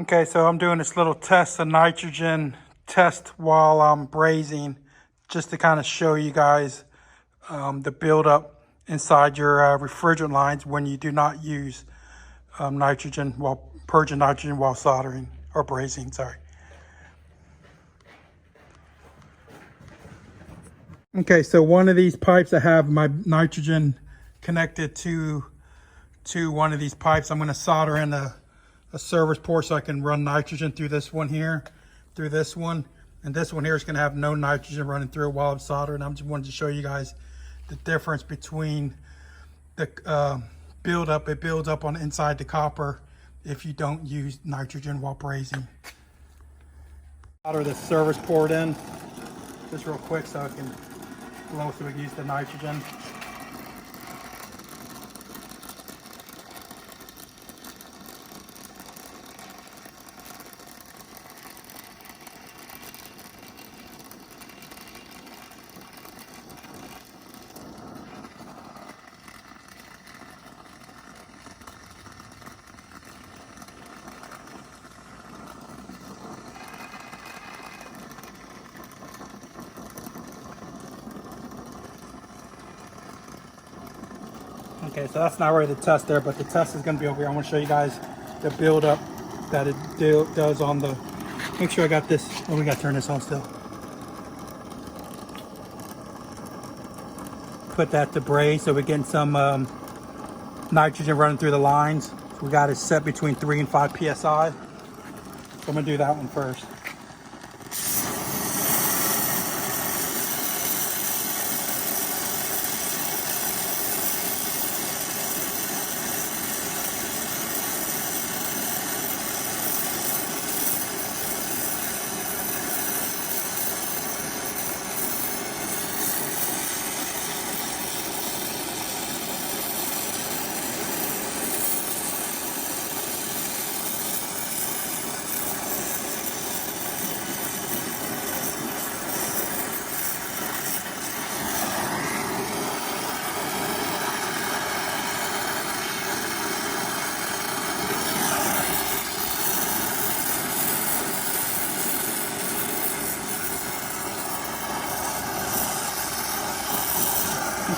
Okay, so I'm doing this little test, a nitrogen test while I'm brazing, just to kind of show you guys the buildup inside your refrigerant lines when you do not use nitrogen while purging nitrogen while soldering or brazing, sorry. Okay, so one of these pipes, I have my nitrogen connected to one of these pipes. I'm going to solder in a service port so I can run nitrogen through this one here, through this one. And this one here is going to have no nitrogen running through it while I'm soldering. I just wanted to show you guys the difference between the buildup. It builds up on inside the copper if you don't use nitrogen while brazing. Solder the service port in just real quick so I can blow so we can use the nitrogen. Okay, so that's not really the test there, but the test is going to be over here. I want to show you guys the buildup that it does on the. Make sure I got this. Oh, we got to turn this on still. Put that to braze so we're getting some nitrogen running through the lines. So we got it set between 3 and 5 psi. So I'm going to do that one first.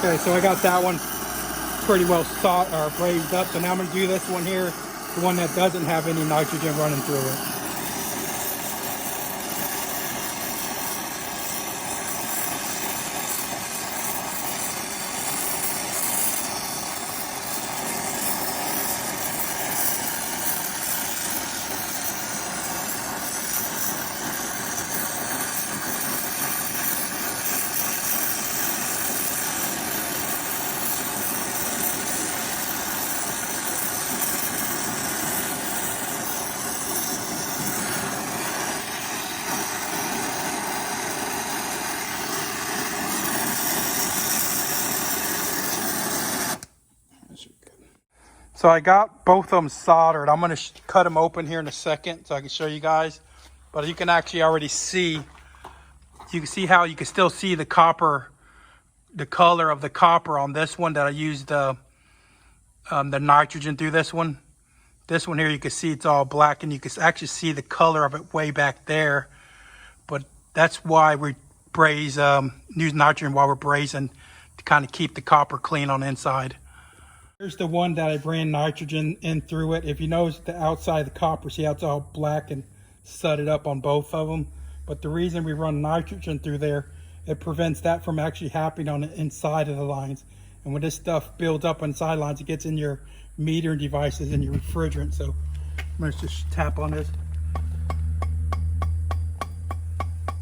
Okay, so I got that one pretty well brazed up. So now I'm going to do this one here, the one that doesn't have any nitrogen running through it. So I got both of them soldered. I'm going to cut them open here in a second so I can show you guys. But you can actually already see, you can see how you can still see the copper, the color of the copper on this one that I used the nitrogen through this one. This one here, you can see it's all black and you can actually see the color of it way back there. But that's why we use nitrogen while we're brazing, to kind of keep the copper clean on the inside. Here's the one that I ran nitrogen in through it. If you notice the outside of the copper, see how it's all black and sudded up on both of them. But the reason we run nitrogen through there, it prevents that from actually happening on the inside of the lines. And when this stuff builds up inside lines, it gets in your metering devices and your refrigerant. So I'm going to just tap on this.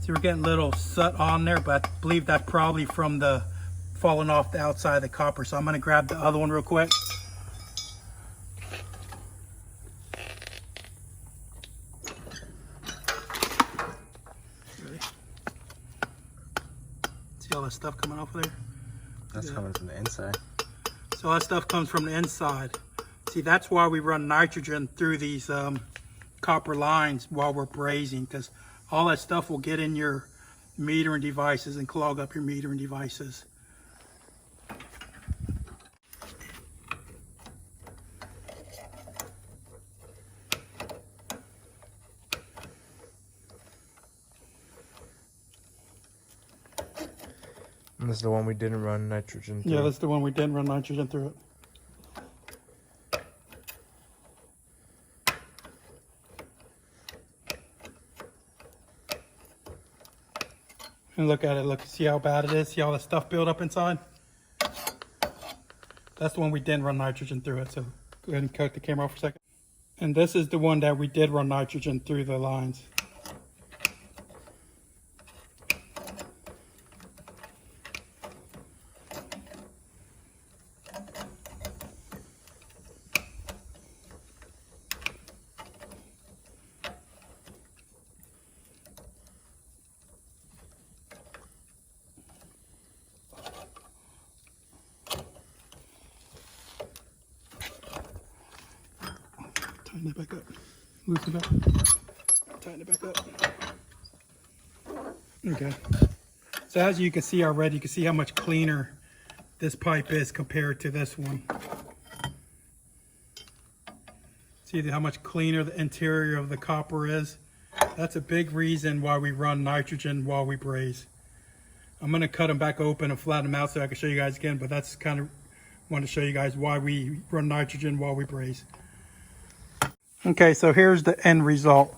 See, we're getting a little soot on there, but I believe that's probably from the falling off the outside of the copper. So I'm going to grab the other one real quick. Ready? See all that stuff coming off of there? That's coming from the inside. So all that stuff comes from the inside. See, that's why we run nitrogen through these copper lines while we're brazing, because all that stuff will get in your metering devices and clog up your metering devices. And this is the one we didn't run nitrogen through. Yeah, that's the one we didn't run nitrogen through it. And look at it, look, see how bad it is? See all the stuff built up inside? That's the one we didn't run nitrogen through it, so go ahead and cut the camera off for a second. And this is the one that we did run nitrogen through the lines. Tighten it back up. Loosen it up. Tighten it back up. Okay. So as you can see already, you can see how much cleaner this pipe is compared to this one. See how much cleaner the interior of the copper is? That's a big reason why we run nitrogen while we braze. I'm going to cut them back open and flatten them out so I can show you guys again, but that's kind of want to show you guys why we run nitrogen while we braze. Okay, so here's the end result.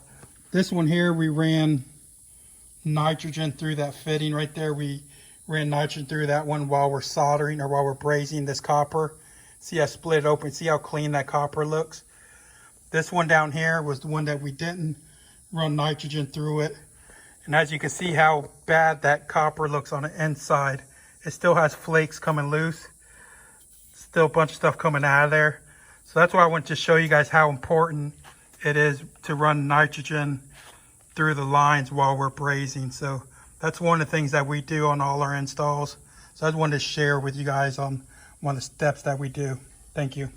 This one here, we ran nitrogen through that fitting right there. We ran nitrogen through that one while we're soldering or while we're brazing this copper. See, I split it open. See how clean that copper looks? This one down here was the one that we didn't run nitrogen through it. And as you can see how bad that copper looks on the inside. It still has flakes coming loose. Still a bunch of stuff coming out of there. So that's why I want to show you guys how important it is to run nitrogen through the lines while we're brazing. So that's one of the things that we do on all our installs. So I just wanted to share with you guys on one of the steps that we do. Thank you.